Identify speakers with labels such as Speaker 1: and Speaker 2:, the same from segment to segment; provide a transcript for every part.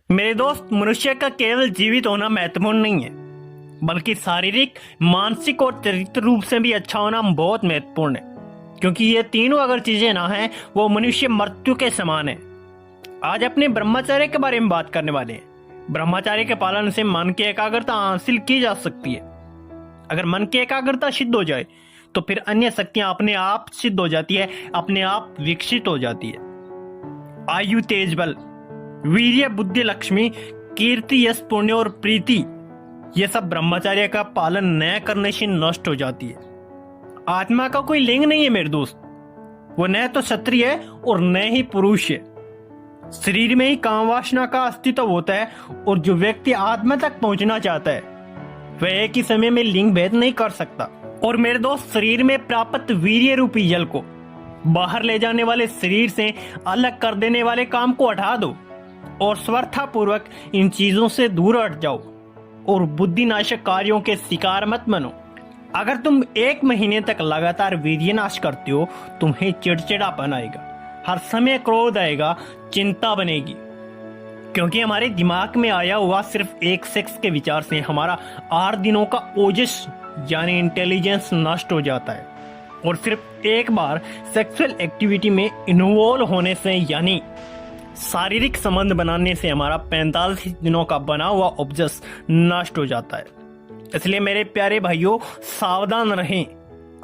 Speaker 1: मेरे दोस्त, मनुष्य का केवल जीवित होना महत्वपूर्ण नहीं है, बल्कि शारीरिक, मानसिक और चरित्र रूप से भी अच्छा होना बहुत महत्वपूर्ण है। क्योंकि ये तीनों अगर चीजें ना हैं, वो मनुष्य मृत्यु के समान है। आज अपने ब्रह्मचर्य के बारे में बात करने वाले हैं। ब्रह्मचर्य के पालन से मन की एकाग्रता हासिल की जा सकती है। अगर मन की एकाग्रता सिद्ध हो जाए तो फिर अन्य शक्तियां अपने आप सिद्ध हो जाती है, अपने आप विकसित हो जाती है। आयु, तेज बल, वीर्य, बुद्धि, लक्ष्मी, कीर्ति, यश, पुण्य और प्रीति, ये सब ब्रह्मचर्य का पालन न करने से नष्ट हो जाती है। आत्मा का कोई लिंग नहीं है मेरे दोस्त, वो न तो क्षत्रिय है और न ही पुरुष है। शरीर में ही काम वासना का अस्तित्व होता है, और जो व्यक्ति आत्मा तक पहुंचना चाहता है वह एक ही समय में लिंग भेद नहीं कर सकता। और मेरे दोस्त, शरीर में प्राप्त वीर्य रूपी जल को बाहर ले जाने वाले, शरीर से अलग कर देने वाले काम को हटा दो और स्वस्थतापूर्वक इन चीजों से दूर हट जाओ और बुद्धिनाशक कार्यों के शिकार मत बनो। अगर तुम 1 महीने तक लगातार वीर्य नाश करते हो, तुम्हें चिड़चिड़ापन आएगा, हर समय क्रोध आएगा, चिंता बनेगी। क्योंकि हमारे दिमाग में आया हुआ सिर्फ एक सेक्स के विचार से हमारा 8 दिनों का ओजस यानी इंटेलिजेंस नष्ट हो जाता है। और सिर्फ एक बार सेक्सुअल एक्टिविटी में इन्वॉल्व होने से यानी शारीरिक संबंध बनाने से हमारा 45 दिनों का बना हुआ ओजस नष्ट हो जाता है। इसलिए मेरे प्यारे भाइयों, सावधान रहें।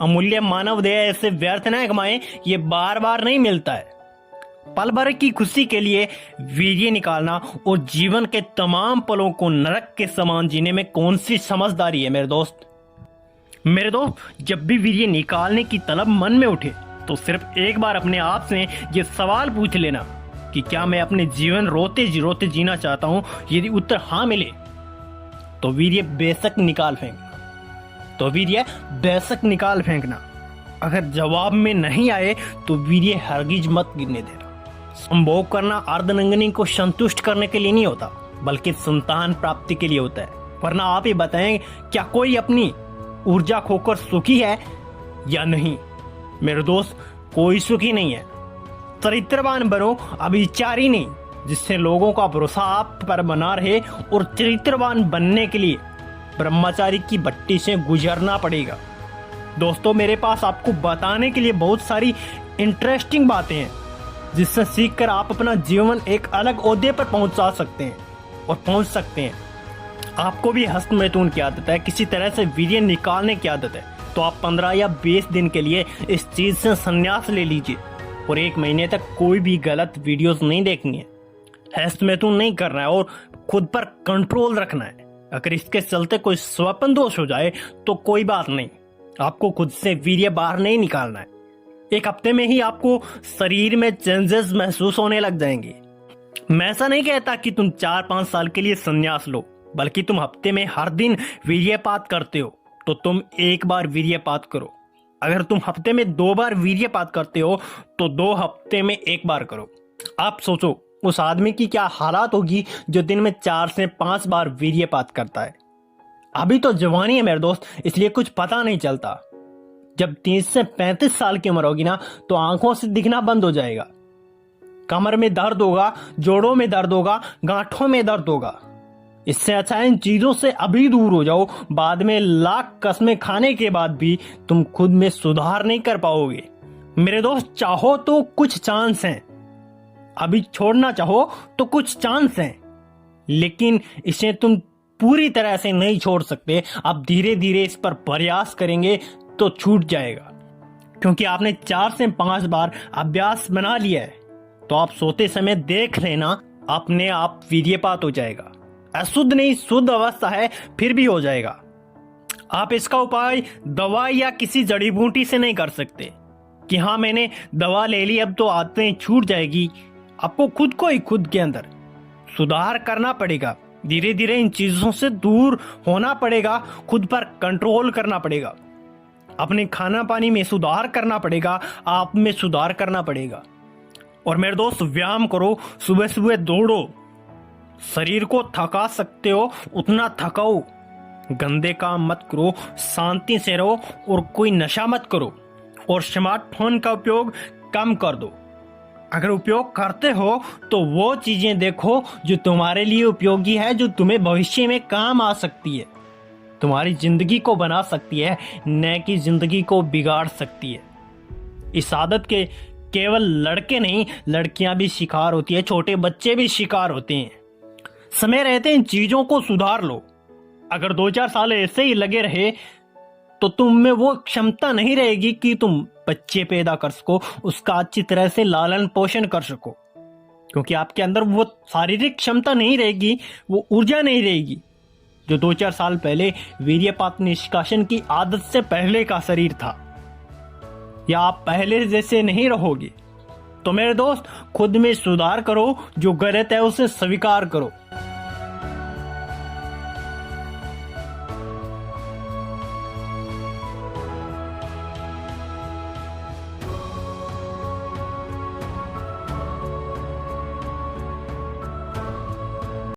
Speaker 1: अमूल्य मानव देह ऐसे व्यर्थ न कमाएं, ये बार बार नहीं मिलता है। पल भर की खुशी के लिए वीर्य निकालना और जीवन के तमाम पलों को नरक के समान जीने में कौन सी समझदारी है मेरे दोस्त। जब भी वीर्य निकालने की तलब मन में उठे तो सिर्फ एक बार अपने आप से ये सवाल पूछ लेना कि क्या मैं अपने जीवन रोते रोते जीना चाहता हूं। यदि उत्तर हाँ मिले तो वीर्य बेशक निकाल फेंकना। अगर जवाब में नहीं आए तो वीर्य हरगिज मत गिरने देना। संभोग करना अर्धनंगनी को संतुष्ट करने के लिए नहीं होता, बल्कि संतान प्राप्ति के लिए होता है। वरना आप ही बताएं, क्या कोई अपनी ऊर्जा खोकर सुखी है या नहीं? मेरे दोस्त, कोई सुखी नहीं है। चरित्रवान बनो, अभिचारी नहीं, जिससे लोगों का भरोसा आप पर बना रहे। और चरित्रवान बनने के लिए ब्रह्मचारी की भट्टी से गुजरना पड़ेगा। दोस्तों, मेरे पास आपको बताने के लिए बहुत सारी इंटरेस्टिंग बातें हैं, जिससे सीखकर आप अपना जीवन एक अलग ओहदे पर पहुंचा सकते हैं और पहुंच सकते हैं। आपको भी हस्तमैथुन की आदत है, किसी तरह से वीर्य निकालने की आदत है, तो आप 15 या 20 दिन के लिए इस चीज से संन्यास ले लीजिए और 1 महीने तक कोई भी गलत वीडियोस नहीं देखनी है, हस्तमैथुन नहीं करना है और खुद पर कंट्रोल रखना है। अगर इसके चलते कोई स्वप्न दोष हो जाए तो कोई बात नहीं, आपको खुद से वीर्य बाहर नहीं निकालना है। 1 हफ्ते में ही आपको शरीर में चेंजेस महसूस होने लग जाएंगे। मैं ऐसा नहीं कहता कि तुम 4-5 साल के लिए संन्यास लो, बल्कि तुम हफ्ते में हर दिन वीर्यपात करते हो तो तुम 1 बार वीर्यपात करो। अगर तुम हफ्ते में 2 बार वीर्यपात करते हो तो 2 हफ्ते में 1 बार करो। आप सोचो उस आदमी की क्या हालात होगी जो दिन में 4 से 5 बार वीर्यपात करता है। अभी तो जवानी है मेरे दोस्त, इसलिए कुछ पता नहीं चलता। जब 30 से 35 साल की उम्र होगी ना, तो आंखों से दिखना बंद हो जाएगा, कमर में दर्द होगा, जोड़ों में दर्द होगा, गांठों में दर्द होगा। इससे अच्छा इन चीजों से अभी दूर हो जाओ। बाद में लाख कस्में खाने के बाद भी तुम खुद में सुधार नहीं कर पाओगे। मेरे दोस्त, चाहो तो कुछ चांस हैं, अभी छोड़ना चाहो तो कुछ चांस हैं, लेकिन इसे तुम पूरी तरह से नहीं छोड़ सकते। आप धीरे धीरे इस पर प्रयास करेंगे तो छूट जाएगा, क्योंकि आपने 4 से 5 बार अभ्यास बना लिया है। तो आप सोते समय देख लेना, अपने आप वीर्यपात हो जाएगा। अशुद्ध नहीं, शुद्ध अवस्था है, फिर भी हो जाएगा। आप इसका उपाय दवाई या किसी जड़ी बूटी से नहीं कर सकते कि हाँ मैंने दवा ले ली अब तो आदतें छूट जाएगी। आपको खुद को ही खुद के अंदर सुधार करना पड़ेगा। धीरे धीरे इन चीजों से दूर होना पड़ेगा, खुद पर कंट्रोल करना पड़ेगा, अपने खाना पानी में सुधार करना पड़ेगा, आप में सुधार करना पड़ेगा। और मेरे दोस्त, व्यायाम करो, सुबह सुबह दौड़ो, शरीर को थका सकते हो उतना थकाओ। गंदे काम मत करो, शांति से रहो और कोई नशा मत करो। और स्मार्टफोन का उपयोग कम कर दो। अगर उपयोग करते हो तो वो चीजें देखो जो तुम्हारे लिए उपयोगी है, जो तुम्हें भविष्य में काम आ सकती है, तुम्हारी जिंदगी को बना सकती है, न कि जिंदगी को बिगाड़ सकती है। इस आदत के केवल लड़के नहीं, लड़कियां भी शिकार होती है, छोटे बच्चे भी शिकार होते हैं। समय रहते इन चीजों को सुधार लो। अगर 2-4 साल ऐसे ही लगे रहे तो तुम में वो क्षमता नहीं रहेगी कि तुम बच्चे पैदा कर सको, उसका अच्छी तरह से लालन पोषण कर सको, क्योंकि आपके अंदर वो शारीरिक क्षमता नहीं रहेगी, वो ऊर्जा नहीं रहेगी जो 2-4 साल पहले वीर्यपात निष्कासन की आदत से पहले का शरीर था। या आप पहले जैसे नहीं रहोगे। तो मेरे दोस्त, खुद में सुधार करो, जो गलत है उसे स्वीकार करो।